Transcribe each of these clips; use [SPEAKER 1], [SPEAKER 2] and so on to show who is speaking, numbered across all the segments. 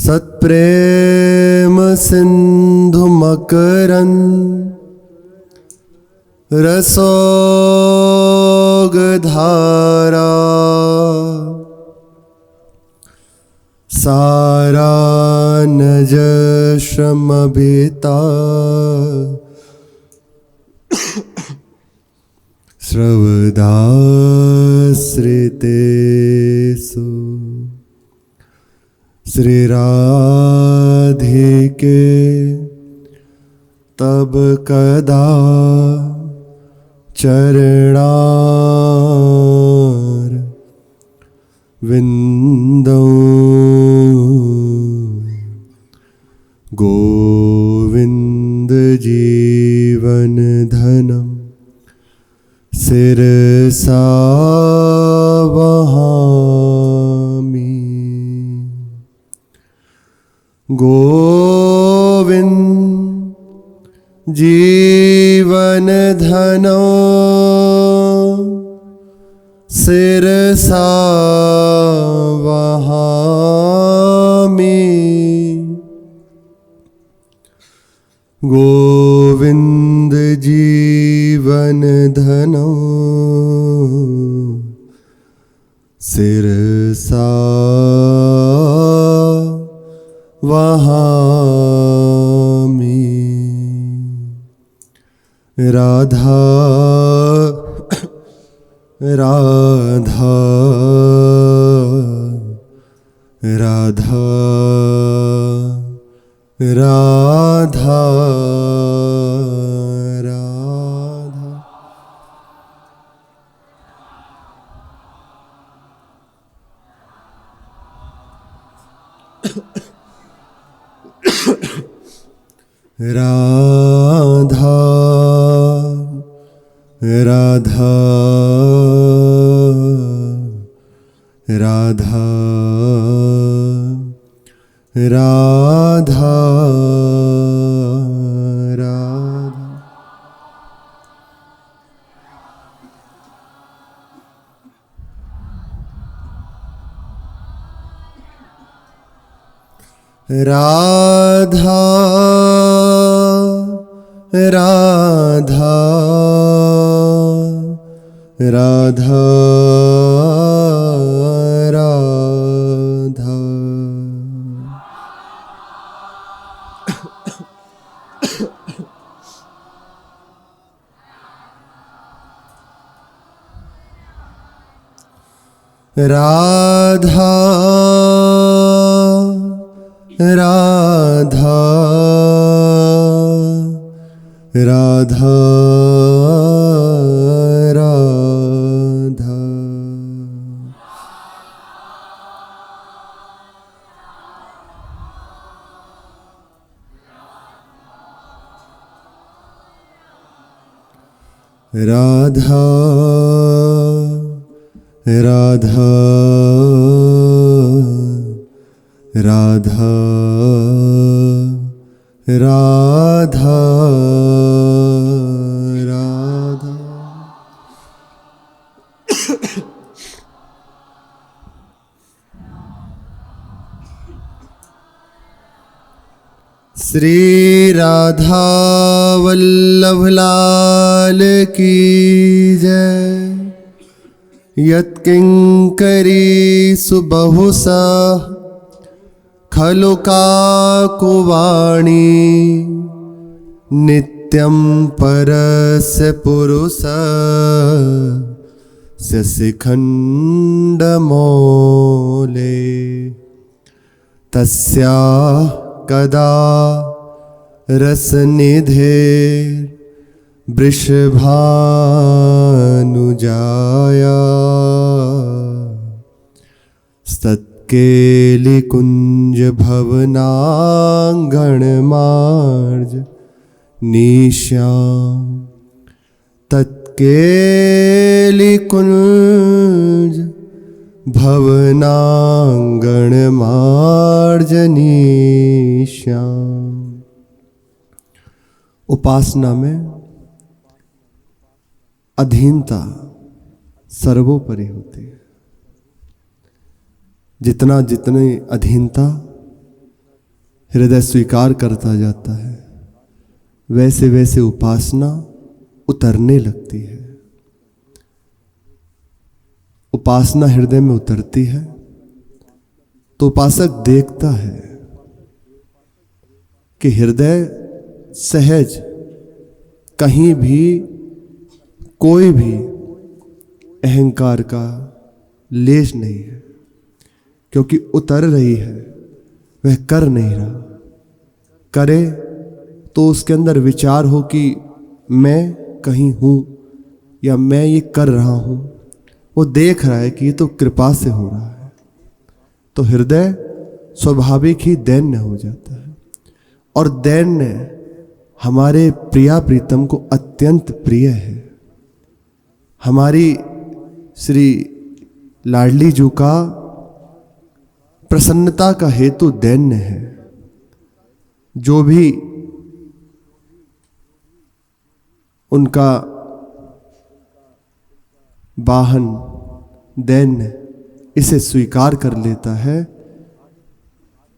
[SPEAKER 1] सत्प्रेम सिंधु मकरन रसोग धारा सारा नज श्रम भीता श्रवदाश्रितेषु श्री राधिके तब कदा चरणार विंदो गोविंद जीवन धनम सिरसा वहामि गोविंद जीवन धनो सिरसा वहामि गोविंद जीवन धनो सिरसा वहामि। राधा राधा राधा राधा राधा। राधा राधा राधा राधा राधा राधा राधा राधा। राधा राधा राधा राधा। राधा राधा राधा राधा राधा। श्री राधा वल्लभ लाल की जय। यत्किंकरी सुबहुसा खलु काकुवाणी नित्यं परस्य पुरुषस्य शिखण्डमौले तस्या कदा रसनिधे वृषभानुजाया केलिकुंज भवनांगण मार्ज निश्याम तत्केलिकुंज भवनांगण मार्ज निश्याम। उपासना में अधीनता सर्वोपरि होती है। जितनी अधीनता हृदय स्वीकार करता जाता है, वैसे वैसे उपासना उतरने लगती है। उपासना हृदय में उतरती है तो उपासक देखता है कि हृदय सहज, कहीं भी कोई भी अहंकार का लेश नहीं है, क्योंकि उतर रही है, वह कर नहीं रहा। करे तो उसके अंदर विचार हो कि मैं कहीं हूं या मैं ये कर रहा हूं। वो देख रहा है कि ये तो कृपा से हो रहा है, तो हृदय स्वाभाविक ही दैन्य हो जाता है। और दैन्य हमारे प्रिया प्रीतम को अत्यंत प्रिय है। हमारी श्री लाडली जी का प्रसन्नता का हेतु दैन्य है। जो भी उनका वाहन दैन्य इसे स्वीकार कर लेता है,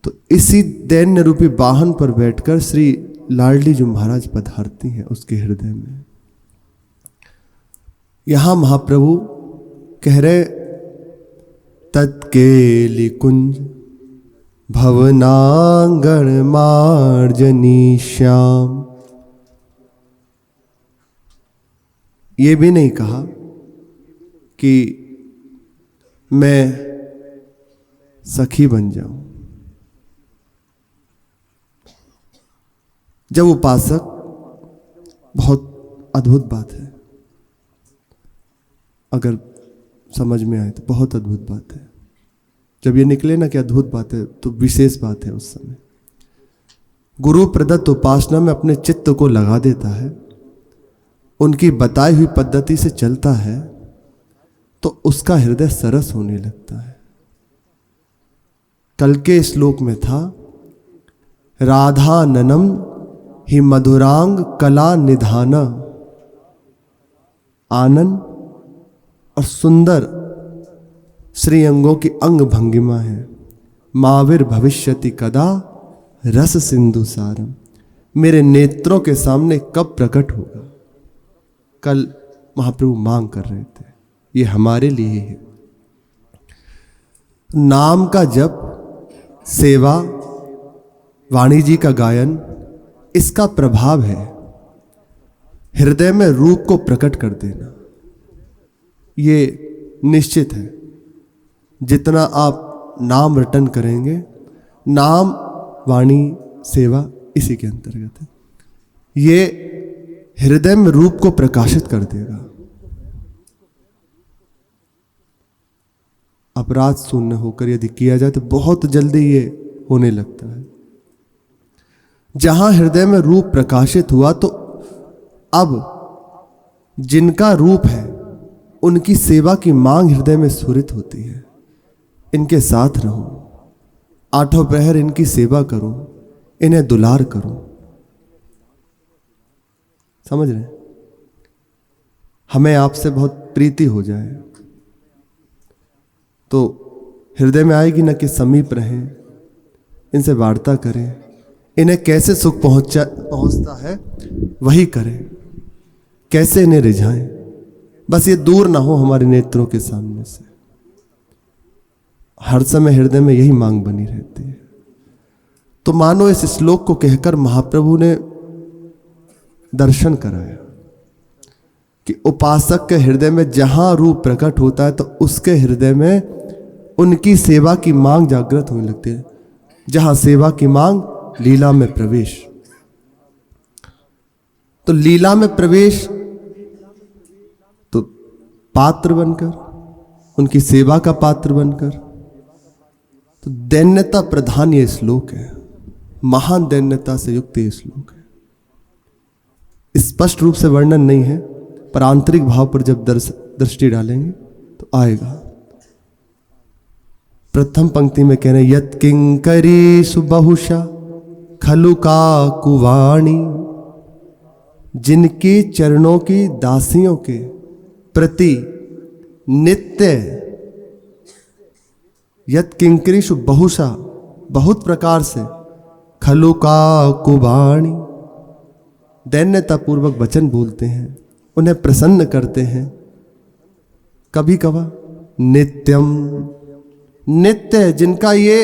[SPEAKER 1] तो इसी दैन्य रूपी वाहन पर बैठकर श्री लाडली जी महाराज पधारती हैं उसके हृदय में। यहां महाप्रभु कह रहे, तत्केली कुंज भवनांगण मार्जनी श्याम। ये भी नहीं कहा कि मैं सखी बन जाऊं। जब उपासक, बहुत अद्भुत बात है, अगर समझ में आए तो बहुत अद्भुत बात है। जब ये निकले ना कि अद्भुत बात है, तो विशेष बात है। उस समय गुरु प्रदत्त उपासना में अपने चित्त को लगा देता है, उनकी बताई हुई पद्धति से चलता है, तो उसका हृदय सरस होने लगता है। कल के श्लोक में था, राधाननम ही मधुरांग कला निधाना। आनंद और सुंदर श्रीअंगों की अंग भंगिमा है। माविर भविष्यति कदा रस सिंधु सारम। मेरे नेत्रों के सामने कब प्रकट होगा। कल महाप्रभु मांग कर रहे थे, ये हमारे लिए है। नाम का जप, सेवा, वाणी जी का गायन, इसका प्रभाव है हृदय में रूप को प्रकट कर देना। ये निश्चित है। जितना आप नाम रटन करेंगे, नाम, वाणी, सेवा इसी के अंतर्गत है, ये हृदय में रूप को प्रकाशित कर देगा। अपराध शून्य होकर यदि किया जाए तो बहुत जल्दी ये होने लगता है। जहां हृदय में रूप प्रकाशित हुआ, तो अब जिनका रूप है उनकी सेवा की मांग हृदय में स्फुरित होती है। इनके साथ रहूं, आठों प्रहर इनकी सेवा करूं, इन्हें दुलार करूं। समझ रहे? हमें आपसे बहुत प्रीति हो जाए तो हृदय में आएगी ना कि समीप रहें, इनसे वार्ता करें, इन्हें कैसे सुख पहुंचता है वही करें, कैसे इन्हें रिझाएं। बस ये दूर ना हो हमारे नेत्रों के सामने से। हर समय हृदय में यही मांग बनी रहती है। तो मानो इस श्लोक को कहकर महाप्रभु ने दर्शन कराया कि उपासक के हृदय में जहां रूप प्रकट होता है, तो उसके हृदय में उनकी सेवा की मांग जागृत होने लगती है। जहां सेवा की मांग, लीला में प्रवेश। तो लीला में प्रवेश, तो पात्र बनकर, उनकी सेवा का पात्र बनकर। तो दैन्यता प्रधान ये श्लोक है, महान दैन्यता से युक्त ये श्लोक है। स्पष्ट रूप से वर्णन नहीं है, पर आंतरिक भाव पर जब दृष्टि डालेंगे तो आएगा। प्रथम पंक्ति में कह रहे हैं, यत् किंकरी सुबहुषा खलु का कुवाणी। जिनकी चरणों की दासियों के प्रति नित्य, यत् किंकरीषु बहुषा, बहुत प्रकार से, खलुका कुबाणी, दैन्यतापूर्वक वचन बोलते हैं, उन्हें प्रसन्न करते हैं। कभी कभार नित्यम, नित्य है, जिनका ये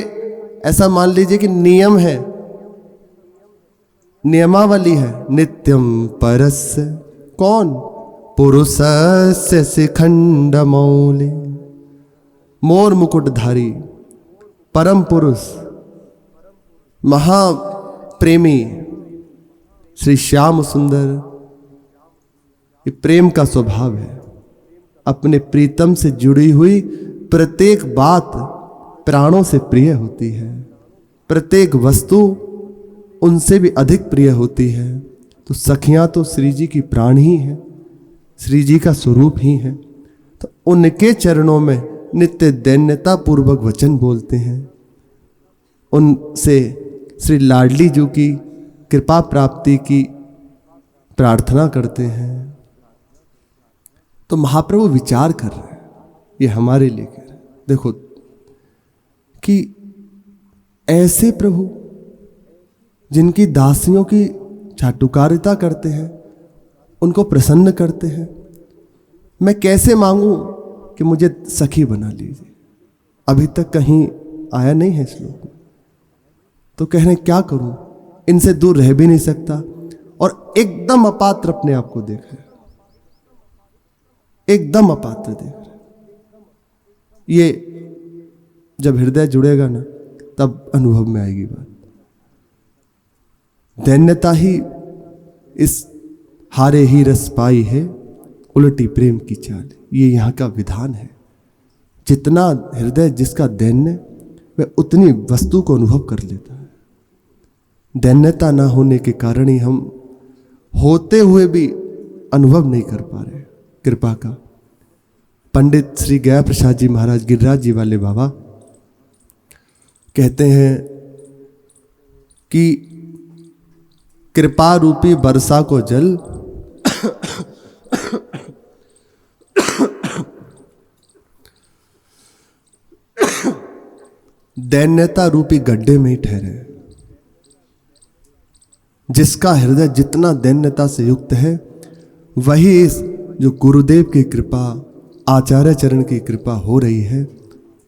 [SPEAKER 1] ऐसा मान लीजिए कि नियम है, नियमावली है। नित्यम परस्य, कौन? पुरुषस्य शिखंड मौले, मोर मुकुटधारी परम पुरुष महाप्रेमी श्री श्याम सुंदर। ये प्रेम का स्वभाव है। अपने प्रीतम से जुड़ी हुई प्रत्येक बात प्राणों से प्रिय होती है, प्रत्येक वस्तु उनसे भी अधिक प्रिय होती है। तो सखियां तो श्री जी की प्राण ही है, श्री जी का स्वरूप ही है। तो उनके चरणों में नित्य दैन्यता पूर्वक वचन बोलते हैं, उनसे श्री लाडली जी की कृपा प्राप्ति की प्रार्थना करते हैं। तो महाप्रभु विचार कर रहे हैं, ये हमारे लिए कह रहे हैं, देखो कि ऐसे प्रभु जिनकी दासियों की चाटुकारिता करते हैं, उनको प्रसन्न करते हैं, मैं कैसे मांगूं कि मुझे सखी बना लीजिए। अभी तक कहीं आया नहीं है श्लोक में। तो कह रहे हैं क्या करूं, इनसे दूर रह भी नहीं सकता, और एकदम अपात्र अपने आप को देख रहे, एकदम अपात्र देख रहे। ये जब हृदय जुड़ेगा ना, तब अनुभव में आएगी बात। दैन्यता ही इस हारे ही रस पाई है, उलटी प्रेम की चाल, ये यहाँ का विधान है। जितना हृदय जिसका दैन्य, वह उतनी वस्तु को अनुभव कर लेता है। दैन्यता ना होने के कारण ही हम होते हुए भी अनुभव नहीं कर पा रहे कृपा का। पंडित श्री गया प्रसाद जी महाराज गिरिराज जी वाले बाबा कहते हैं कि कृपा रूपी वर्षा को जल दैन्यता रूपी गड्ढे में ही ठहरे। जिसका हृदय जितना दैन्यता से युक्त है, वही इस जो गुरुदेव की कृपा, आचार्य चरण की कृपा हो रही है,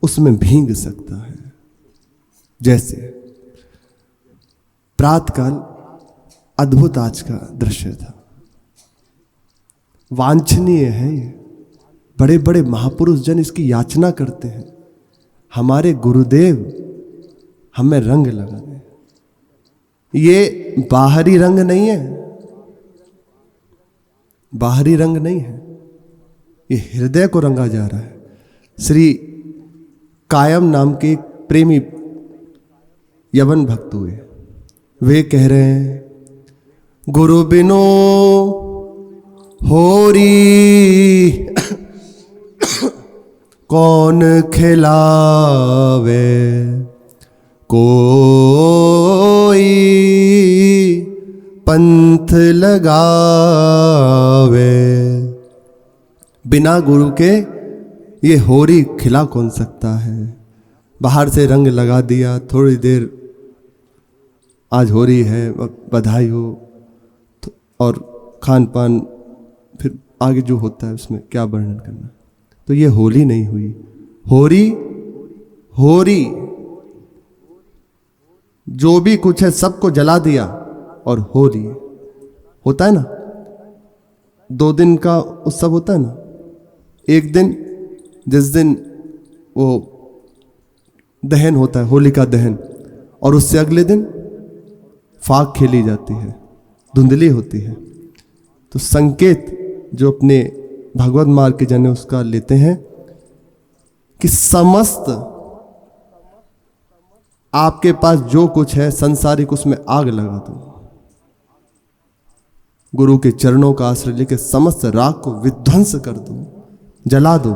[SPEAKER 1] उसमें भींग सकता है। जैसे प्रातःकाल अद्भुत आज का दृश्य था, वांछनीय है ये। बड़े बड़े महापुरुष जन इसकी याचना करते हैं, हमारे गुरुदेव हमें रंग लगा दें। ये बाहरी रंग नहीं है, बाहरी रंग नहीं है, ये हृदय को रंगा जा रहा है। श्री कायम नाम के एक प्रेमी यवन भक्त हुए, वे कह रहे हैं, गुरु बिनो होरी कौन खिलावे, कोई पंथ लगावे। बिना गुरु के ये होरी खिला कौन सकता है। बाहर से रंग लगा दिया, थोड़ी देर आज होरी है, बधाई हो, तो और खान पान, फिर आगे जो होता है उसमें क्या वर्णन करना। तो ये होली नहीं हुई। होरी होरी जो भी कुछ है सबको जला दिया, और होली होता है ना, 2 दिन का उत्सव होता है ना। एक दिन जिस दिन वो दहन होता है, होली का दहन, और उससे अगले दिन फाग खेली जाती है, धुंधली होती है। तो संकेत जो अपने भगवत मार्ग के जन उसका लेते हैं कि समस्त आपके पास जो कुछ है संसारिक, उसमें आग लगा दो। गुरु के चरणों का आश्रय लेकर समस्त राग को विध्वंस कर दो, जला दो।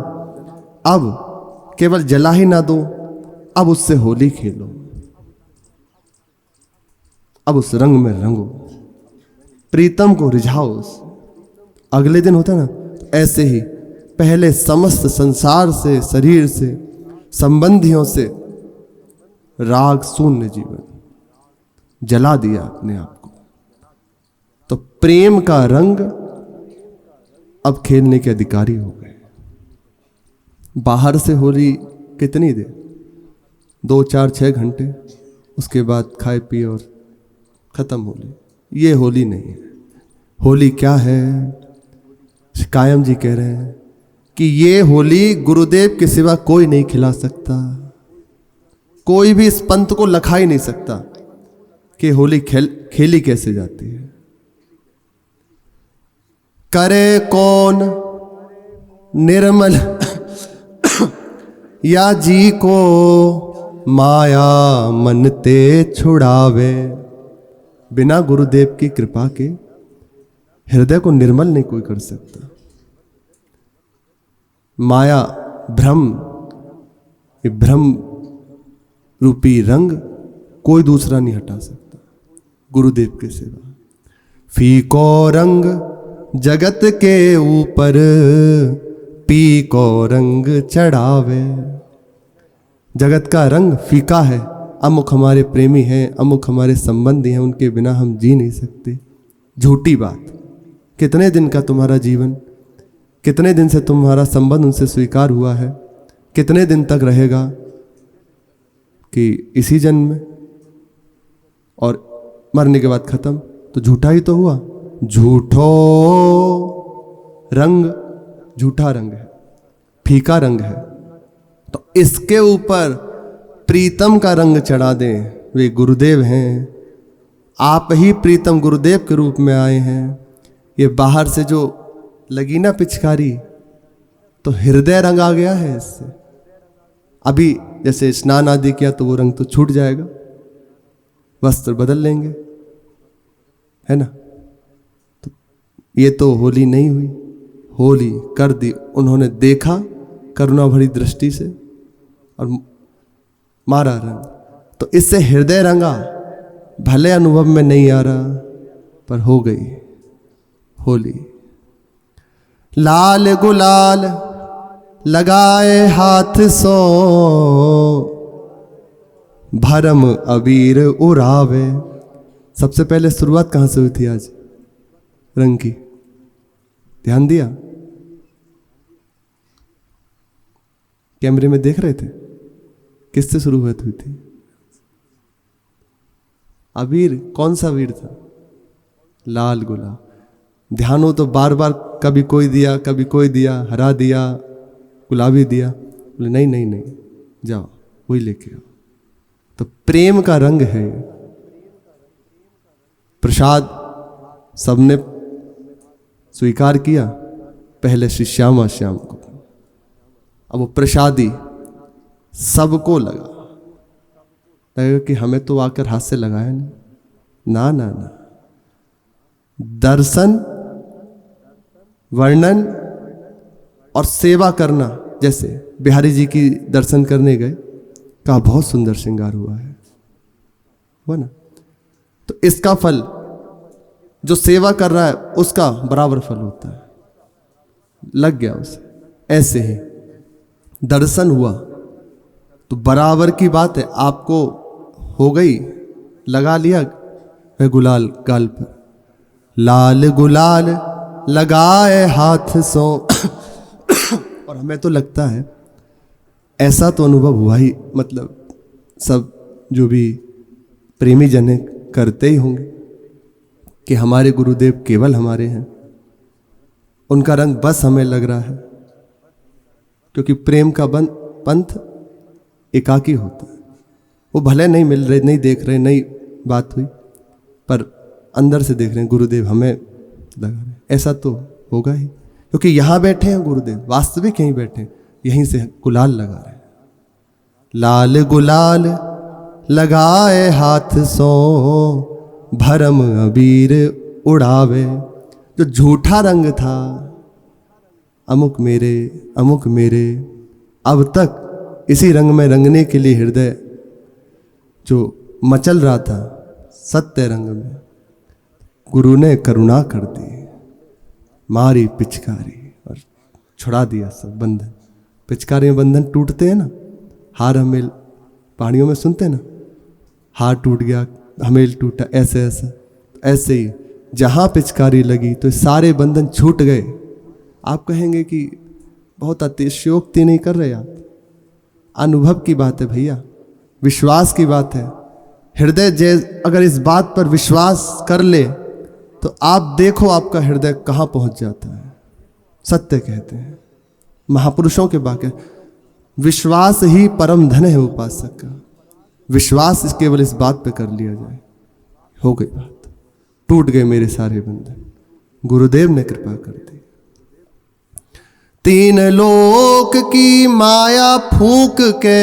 [SPEAKER 1] अब केवल जला ही ना दो, अब उससे होली खेलो, अब उस रंग में रंगो, प्रीतम को रिझाओ। अगले दिन होता है ना, ऐसे ही पहले समस्त संसार से, शरीर से, संबंधियों से राग शून्य जीवन, जला दिया अपने आप को। तो प्रेम का रंग अब खेलने के अधिकारी हो गए। बाहर से होली कितनी देर, 2 4 6 घंटे, उसके बाद खाए पिए और खत्म होली। ये होली नहीं है। होली क्या है? कायम जी कह रहे हैं कि ये होली गुरुदेव के सिवा कोई नहीं खिला सकता। कोई भी इस पंथ को लखा ही नहीं सकता कि होली खेली कैसे जाती है। करे कौन निर्मल या जी को माया मन ते छुड़ावे। बिना गुरुदेव की कृपा के हृदय को निर्मल नहीं कोई कर सकता। माया भ्रम, ये भ्रम रूपी रंग कोई दूसरा नहीं हटा सकता गुरुदेव के सिवा। फीको रंग जगत के ऊपर पी को रंग चढ़ावे। जगत का रंग फीका है। अमुक हमारे प्रेमी हैं, अमुक हमारे संबंधी हैं, उनके बिना हम जी नहीं सकते। झूठी बात। कितने दिन का तुम्हारा जीवन, कितने दिन से तुम्हारा संबंध उनसे स्वीकार हुआ है, कितने दिन तक रहेगा कि इसी जन्म में, और मरने के बाद खत्म। तो झूठा ही तो हुआ। झूठो रंग झूठा रंग है, फीका रंग है। तो इसके ऊपर प्रीतम का रंग चढ़ा दें, वे गुरुदेव हैं। आप ही प्रीतम गुरुदेव के रूप में आए हैं। ये बाहर से जो लगी ना पिचकारी, तो हृदय रंग आ गया है इससे। अभी जैसे स्नान आदि किया तो वो रंग तो छूट जाएगा, वस्त्र बदल लेंगे, है ना। तो ये तो होली नहीं हुई। होली कर दी उन्होंने, देखा करुणा भरी दृष्टि से और मारा रंग। तो इससे हृदय रंगा। भले अनुभव में नहीं आ रहा, पर हो गई होली। लाल गुलाल लगाए हाथ सो, भरम अबीर उड़ावे। सबसे पहले शुरुआत कहां से हुई थी आज रंग की? ध्यान दिया? कैमरे में देख रहे थे? किससे शुरुआत हुई थी? अबीर। कौन सा अबीर था? लाल गुलाल। ध्यान हो तो बार बार कभी कोई दिया, कभी कोई दिया, हरा दिया, गुलाबी दिया। बोले नहीं नहीं नहीं, जाओ वही लेके आओ। तो प्रेम का रंग है। प्रसाद सबने स्वीकार किया, पहले श्री श्यामा श्याम को। अब वो प्रसादी सबको लगेगा कि हमें तो आकर हाथ से लगाया नहीं। ना ना ना, दर्शन, वर्णन और सेवा करना। जैसे बिहारी जी की दर्शन करने गए, कहा बहुत सुंदर श्रृंगार हुआ है ना। तो इसका फल जो सेवा कर रहा है उसका बराबर फल होता है। लग गया उसे। ऐसे ही दर्शन हुआ तो बराबर की बात है, आपको हो गई, लगा लिया वह गुलाल गाल पर। लाल गुलाल लगाए हाथ सो। और हमें तो लगता है ऐसा तो अनुभव हुआ ही, मतलब सब जो भी प्रेमी जन करते ही होंगे कि हमारे गुरुदेव केवल हमारे हैं। उनका रंग बस हमें लग रहा है, क्योंकि प्रेम का पंथ एकाकी होता है। वो भले नहीं मिल रहे, नहीं देख रहे, नहीं बात हुई, पर अंदर से देख रहे हैं गुरुदेव हमें लगा रहे। ऐसा तो होगा ही, क्योंकि यहाँ बैठे हैं गुरुदेव, वास्तविक यहीं बैठे हैं, यहीं से गुलाल लगा रहे हैं। लाल गुलाल लगाए हाथ सो, भरम अबीर उड़ावे। जो झूठा रंग था, अमुक मेरे अमुक मेरे, अब तक इसी रंग में रंगने के लिए हृदय जो मचल रहा था सत्य रंग में, गुरु ने करुणा कर दी, मारी पिचकारी और छुड़ा दिया सब बंधन। पिचकारी में बंधन टूटते हैं ना, हार हमें पहाड़ियों में सुनते हैं ना, हार टूट गया, हमेल टूटा, ऐसे ऐसा। ऐसे ही जहाँ पिचकारी लगी तो सारे बंधन छूट गए। आप कहेंगे कि बहुत अतिशयोक्ति नहीं कर रहे आप, अनुभव की बात है भैया, विश्वास की बात है। हृदय अगर इस बात पर विश्वास कर ले तो आप देखो आपका हृदय कहाँ पहुँच जाता है। सत्य कहते हैं महापुरुषों के वाक्य, विश्वास ही परम धन है उपासक का। विश्वास केवल इस बात पे कर लिया जाए, हो गई बात, टूट गए मेरे सारे बंधन, गुरुदेव ने कृपा कर दी। तीन लोक की माया फूंक के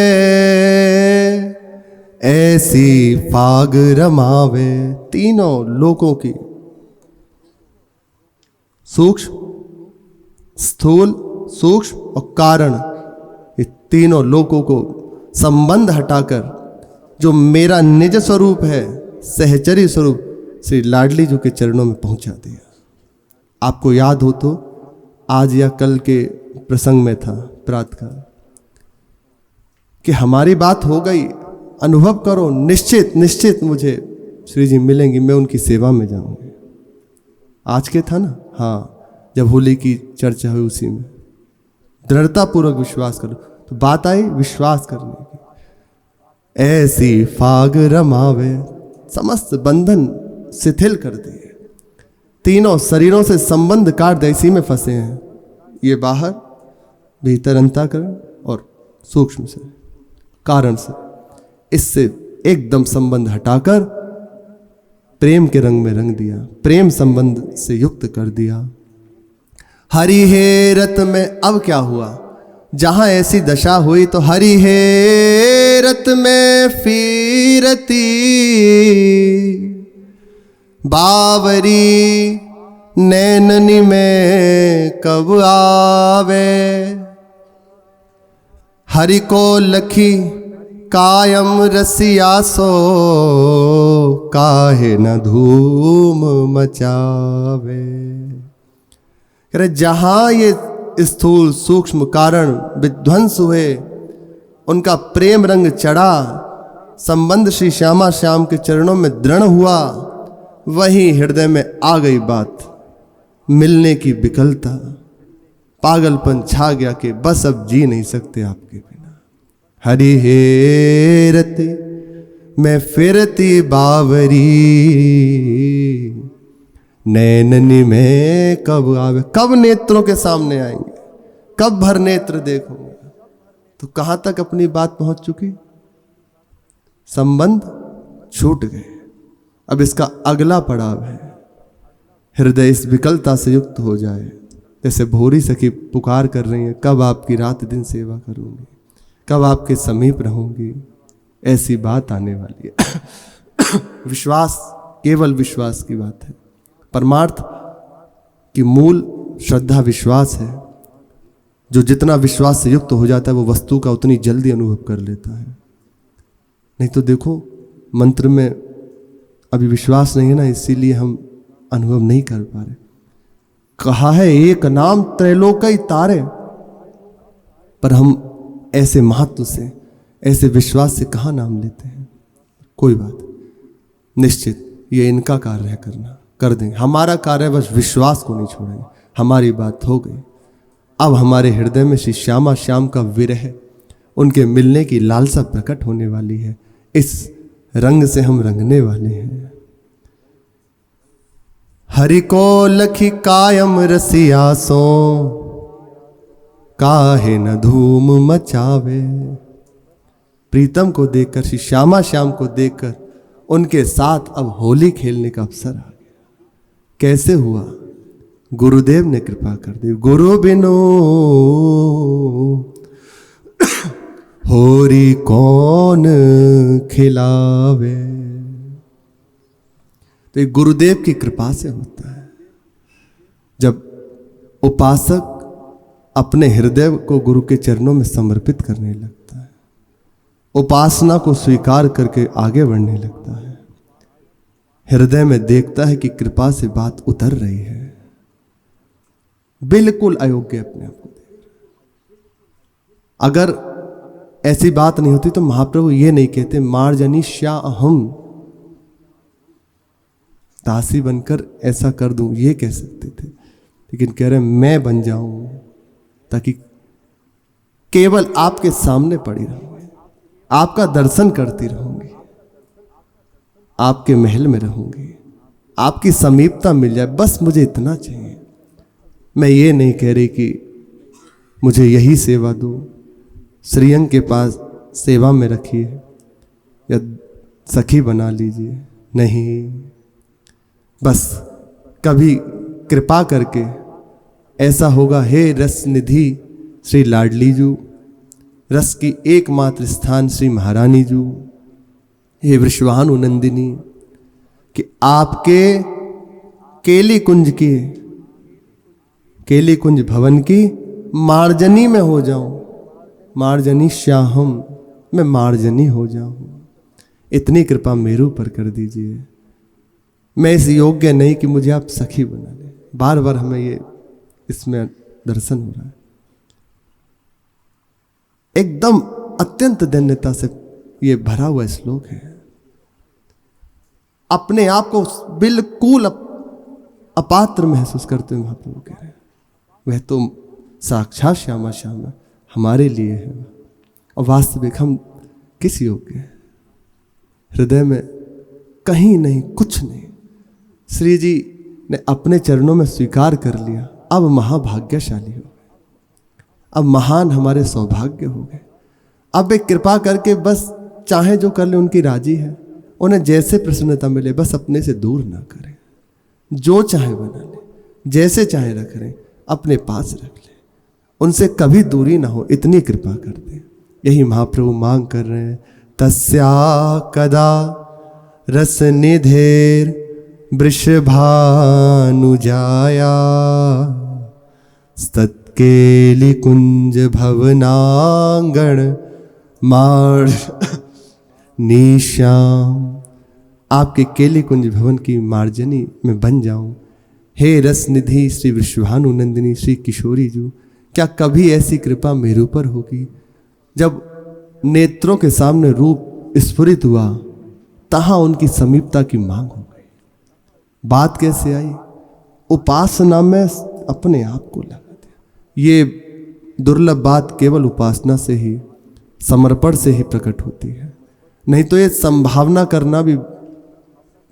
[SPEAKER 1] ऐसी फाग रमावे। तीनों लोकों की, सूक्ष्म, स्थूल, सूक्ष्म और कारण, ये तीनों लोकों को संबंध हटाकर जो मेरा निज स्वरूप है, सहचरी स्वरूप श्री लाडली जी के चरणों में पहुंचा दिया। आपको याद हो तो आज या कल के प्रसंग में था प्रातः कि हमारी बात हो गई, अनुभव करो, निश्चित निश्चित मुझे श्री जी मिलेंगी, मैं उनकी सेवा में जाऊंगी। आज के था ना, हाँ, जब होली की चर्चा हुई उसी में दृढ़ता पूर्वक विश्वास करो, तो बात आई विश्वास करने की। ऐसी फाग रमावे, समस्त बंधन शिथिल कर दिए, तीनों शरीरों से संबंध काट दे, इसी में फंसे हैं। ये बाहर, भीतर अंतःकरण और सूक्ष्म से, कारण से, इससे एकदम संबंध हटाकर प्रेम के रंग में रंग दिया, प्रेम संबंध से युक्त कर दिया। हरि हे रत में अब क्या हुआ, जहां ऐसी दशा हुई तो हरि हे रत में फिरती बावरी नैननी में कब आवे। हरि को लखी कायम रसिया सो काहे न धूम मचावे। अरे जहां ये स्थूल सूक्ष्म कारण विध्वंस हुए, उनका प्रेम रंग चढ़ा, संबंध श्री श्यामा श्याम के चरणों में दृढ़ हुआ, वहीं हृदय में आ गई बात, मिलने की विकलता, पागलपन छा गया कि बस अब जी नहीं सकते आपके बिना। हरि हे रति मैं फिरती बावरी नैननी में कब आवे। कब नेत्रों के सामने आएंगे, कब भर नेत्र देखोगे। तो कहां तक अपनी बात पहुंच चुकी, संबंध छूट गए। अब इसका अगला पड़ाव है, हृदय इस विकलता से युक्त हो जाए, जैसे भोरी सखी पुकार कर रही है, कब आपकी रात दिन सेवा करूंगी, कब आपके समीप रहूंगी, ऐसी बात आने वाली है। विश्वास, केवल विश्वास की बात है। परमार्थ की मूल श्रद्धा विश्वास है। जो जितना विश्वास से युक्त हो जाता है वो वस्तु का उतनी जल्दी अनुभव कर लेता है। नहीं तो देखो मंत्र में अभी विश्वास नहीं है ना, इसीलिए हम अनुभव नहीं कर पा रहे। कहा है एक नाम त्रैलोकई तारे, पर हम ऐसे महत्व से, ऐसे विश्वास से कहाँ नाम लेते हैं। कोई बात, निश्चित ये इनका कार्य है, करना कर देंगे। हमारा कार्य बस विश्वास को नहीं छोड़ेंगे। हमारी बात हो गई। अब हमारे हृदय में श्री श्यामा श्याम का विरह, उनके मिलने की लालसा प्रकट होने वाली है। इस रंग से हम रंगने वाले हैं। हरि को लखी कायम रसिया सो काहे न धूम मचावे। प्रीतम को देखकर, श्री श्यामा श्याम को देखकर उनके साथ अब होली खेलने का अवसर आ गया। कैसे हुआ? गुरुदेव ने कृपा कर दी। गुरु बिनु होरी कौन खिलावे। तो ये गुरुदेव की कृपा से होता है। जब उपासक अपने हृदय को गुरु के चरणों में समर्पित करने लगता है, उपासना को स्वीकार करके आगे बढ़ने लगता है, हृदय में देखता है कि कृपा से बात उतर रही है, बिल्कुल अयोग्य अपने आप को देख रहा। अगर ऐसी बात नहीं होती तो महाप्रभु ये नहीं कहते मार्जनी श्या अहम, दासी बनकर ऐसा कर दूं, ये कह सकते थे, लेकिन कह रहे मैं बन जाऊं ताकि केवल आपके सामने पड़ी रहूंगी, आपका दर्शन करती रहूंगी, आपके महल में रहूंगी, आपकी समीपता मिल जाए, बस मुझे इतना चाहिए। मैं ये नहीं कह रही कि मुझे यही सेवा दो, श्रीअंग के पास सेवा में रखिए या सखी बना लीजिए, नहीं, बस कभी कृपा करके ऐसा होगा, हे रस निधि श्री लाडली जू, रस की एकमात्र स्थान श्री महारानी जू, हे वृषभानु नंदिनी, कि आपके केली कुंज भवन की मार्जनी में हो जाऊं, मार्जनी श्याहम, मैं मार्जनी हो जाऊं। इतनी कृपा मेरे ऊपर कर दीजिए। मैं इस योग्य नहीं कि मुझे आप सखी बना लें। बार बार हमें ये इसमें दर्शन हो रहा है। एकदम अत्यंत धन्यता से ये भरा हुआ श्लोक है। अपने आप को बिल्कुल अपात्र महसूस करते हुए महाप्रभु कह रहे हैं, वह तो साक्षात श्यामा श्याम हमारे लिए है, और वास्तविक हम किस योग्य हैं? हृदय में कहीं नहीं, कुछ नहीं। श्री जी ने अपने चरणों में स्वीकार कर लिया, अब महाभाग्यशाली हो गए, अब महान हमारे सौभाग्य हो गए। अब एक कृपा करके बस चाहे जो कर ले उनकी राजी है, उन्हें जैसे प्रसन्नता मिले बस अपने से दूर ना करें, जो चाहे बना ले, जैसे चाहे रख रहे, अपने पास रख ले, उनसे कभी दूरी ना हो, इतनी कृपा कर दे। यही महाप्रभु मांग कर रहे हैं। तस्या कदा रस निधेर वृषभानुजाया स्तत्केलि कुंज भवनांगण मार निश्याम। आपके केली कुंज भवन की मार्जनी में बन जाऊं। हे रस निधि श्री वृषभानु नंदिनी श्री किशोरी जू, क्या कभी ऐसी कृपा मेरे ऊपर होगी? जब नेत्रों के सामने रूप स्फुरित हुआ, तहां उनकी समीपता की मांग हो गई। बात कैसे आई? उपासना में अपने आप को लगा दिया। ये दुर्लभ बात केवल उपासना से ही, समर्पण से ही प्रकट होती है। नहीं तो ये संभावना करना भी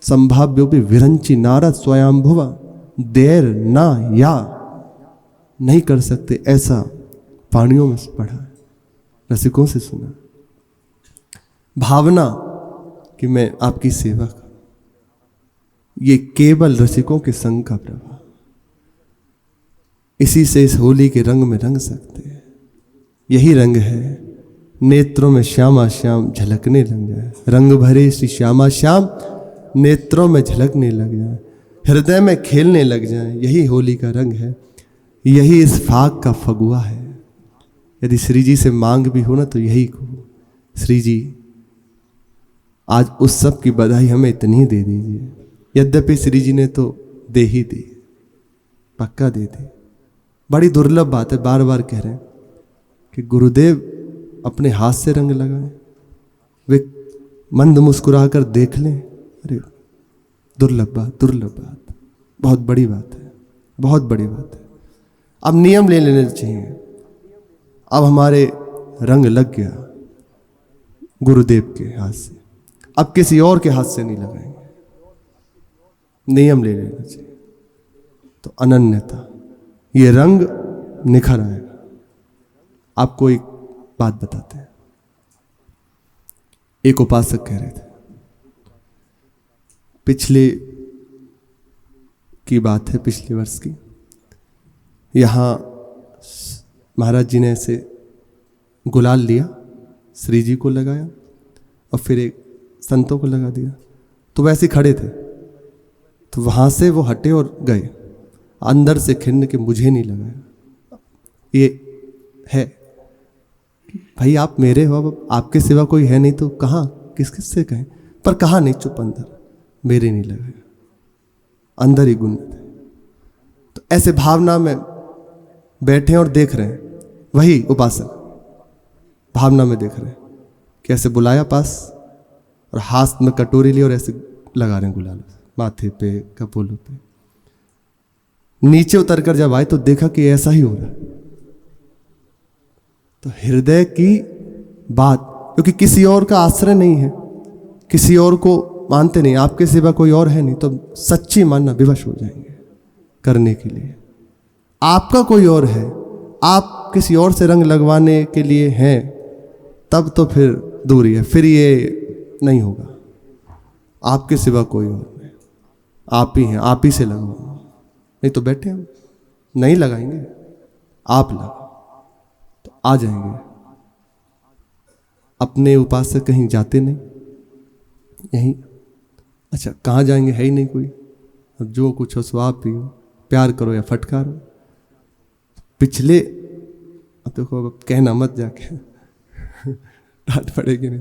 [SPEAKER 1] संभाव्यो भी विरंची नारद स्वयंभुवा देर ना या नहीं कर सकते, ऐसा वाणियों में पढ़ा है, रसिकों से सुना। भावना कि मैं आपकी सेवा करूं, ये केवल रसिकों के संग का प्रभाव। इसी से इस होली के रंग में रंग सकते हैं। यही रंग है, नेत्रों में श्यामा श्याम झलकने लग जाए, रंग भरे श्री श्यामा श्याम नेत्रों में झलकने लग जाए, हृदय में खेलने लग जाए। यही होली का रंग है, यही इस फाग का फगुआ है। यदि श्री जी से मांग भी हो ना, तो यही कहो, श्री जी आज उस सब की बधाई हमें इतनी दे दीजिए। यद्यपि श्री जी ने तो दे ही दी, पक्का दे दी। बड़ी दुर्लभ बात है, बार बार कह रहे हैं कि गुरुदेव अपने हाथ से रंग लगाएं, वे मंद मुस्कुराकर देख लें। अरे दुर्लभ बात, दुर्लभ बात, बहुत बड़ी बात है, बहुत बड़ी बात है। अब नियम ले लेने चाहिए। अब हमारे रंग लग गया गुरुदेव के हाथ से, अब किसी और के हाथ से नहीं लगाएंगे, नियम ले लेना चाहिए। तो अनन्यता, ये रंग निखर आएगा। आपको एक बात बताते हैं। एक उपासक कह रहे थे, पिछले की बात है, पिछले वर्ष की, यहाँ महाराज जी ने ऐसे गुलाल लिया, श्री जी को लगाया और फिर एक संतों को लगा दिया। तो वैसे खड़े थे, तो वहाँ से वो हटे और गए, अंदर से खिन्न के मुझे नहीं लगाया। ये है भाई, आप मेरे हो, अब आपके सिवा कोई है नहीं, तो कहाँ किस किस से कहें? पर कहा नहीं, चुप, अंदर मेरे नहीं लगाया, अंदर ही गुण थे। तो ऐसे भावना में बैठे और देख रहे हैं, वही उपासक भावना में देख रहे हैं कि ऐसे बुलाया पास और हाथ में कटोरी ली और ऐसे लगा रहे हैं गुलाल। माथे पे, कपोलों पे। नीचे उतर कर जब आए तो देखा कि ऐसा ही हो रहा है। तो हृदय की बात, क्योंकि किसी और का आश्रय नहीं है, किसी और को मानते नहीं, आपके सिवा कोई और है नहीं, तो सच्ची मानना विवश हो जाएंगे करने के लिए। आपका कोई और है, आप किसी और से रंग लगवाने के लिए हैं, तब तो फिर दूरी है, फिर ये नहीं होगा। आपके सिवा कोई और नहीं, आप ही हैं, आप ही से लगवाओ। नहीं तो बैठे हम नहीं लगाएंगे, आप लगाओ तो आ जाएंगे। अपने उपासक कहीं जाते नहीं, यहीं। अच्छा कहाँ जाएंगे, है ही नहीं कोई। अब जो कुछ हो सो आप पियो, प्यार करो या फटकारो। पिछले, अब देखो अब कहना मत जाके डांट पड़ेगी नहीं।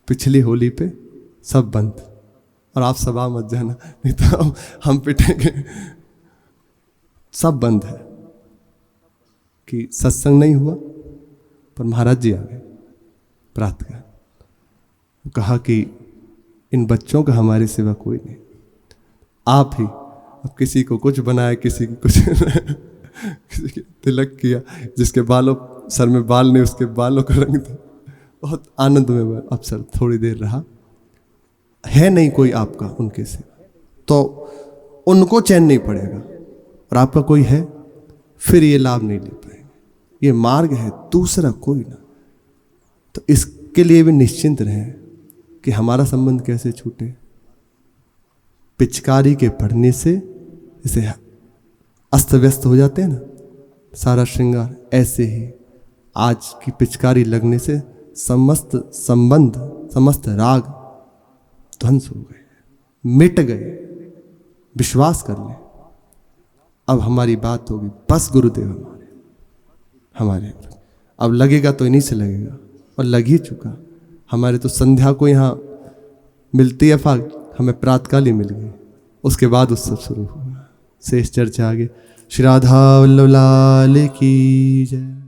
[SPEAKER 1] पिछली होली पे सब बंद, और आप सब आ मत जाना, नहीं तो हम पिटेंगे। सब बंद है कि सत्संग नहीं हुआ, पर महाराज जी आ गए प्रातः। कहा कि इन बच्चों का हमारे सिवा कोई नहीं, आप ही। अब किसी को कुछ बनाया, किसी की कुछ किसी के तिलक किया, जिसके बालों, सर में बाल नहीं उसके बालों का रंग था। बहुत आनंद में अवसर थोड़ी देर रहा। है नहीं कोई आपका उनके से, तो उनको चैन नहीं पड़ेगा, और आपका कोई है, फिर ये लाभ नहीं ले पाएंगे। ये मार्ग है, दूसरा कोई ना। तो इसके लिए भी निश्चिंत रहें कि हमारा संबंध कैसे छूटे। पिचकारी के पड़ने से जैसे अस्त व्यस्त हो जाते हैं ना सारा श्रृंगार, ऐसे ही आज की पिचकारी लगने से समस्त संबंध, समस्त राग ध्वंस हो गए, मिट गए। विश्वास कर लें, अब हमारी बात होगी बस गुरुदेव हमारे। अब लगेगा तो इन्हीं से लगेगा, और लग ही चुका। हमारे तो संध्या को यहाँ मिलती है फाग, हमें प्रातकाल ही मिल गई, उसके बाद उत्सव शुरू हुआ। शेष चर्चा आगे। श्री राधा वल्लभ लाल की जय।